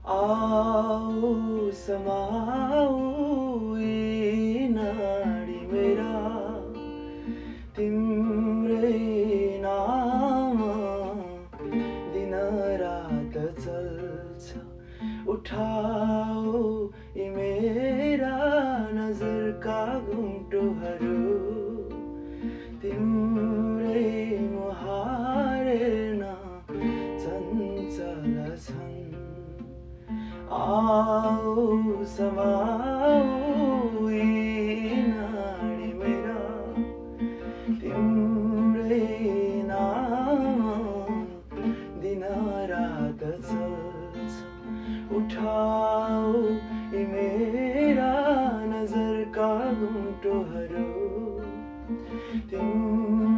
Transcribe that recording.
आओ समाओ यी नाडी मेरा तिम्रै नाम दिन रात चल्छ। उठाओ यी मेरा नजरका घुम्टोहरू तिम्रै मुहार हेर्न चञ्चल छन्। आओ समाओ यी नाडी मेरा तिम्रै नाम दिन रात चल्छ। उठाओ यी मेरा नजरका घुम्टोहरू तिम्रै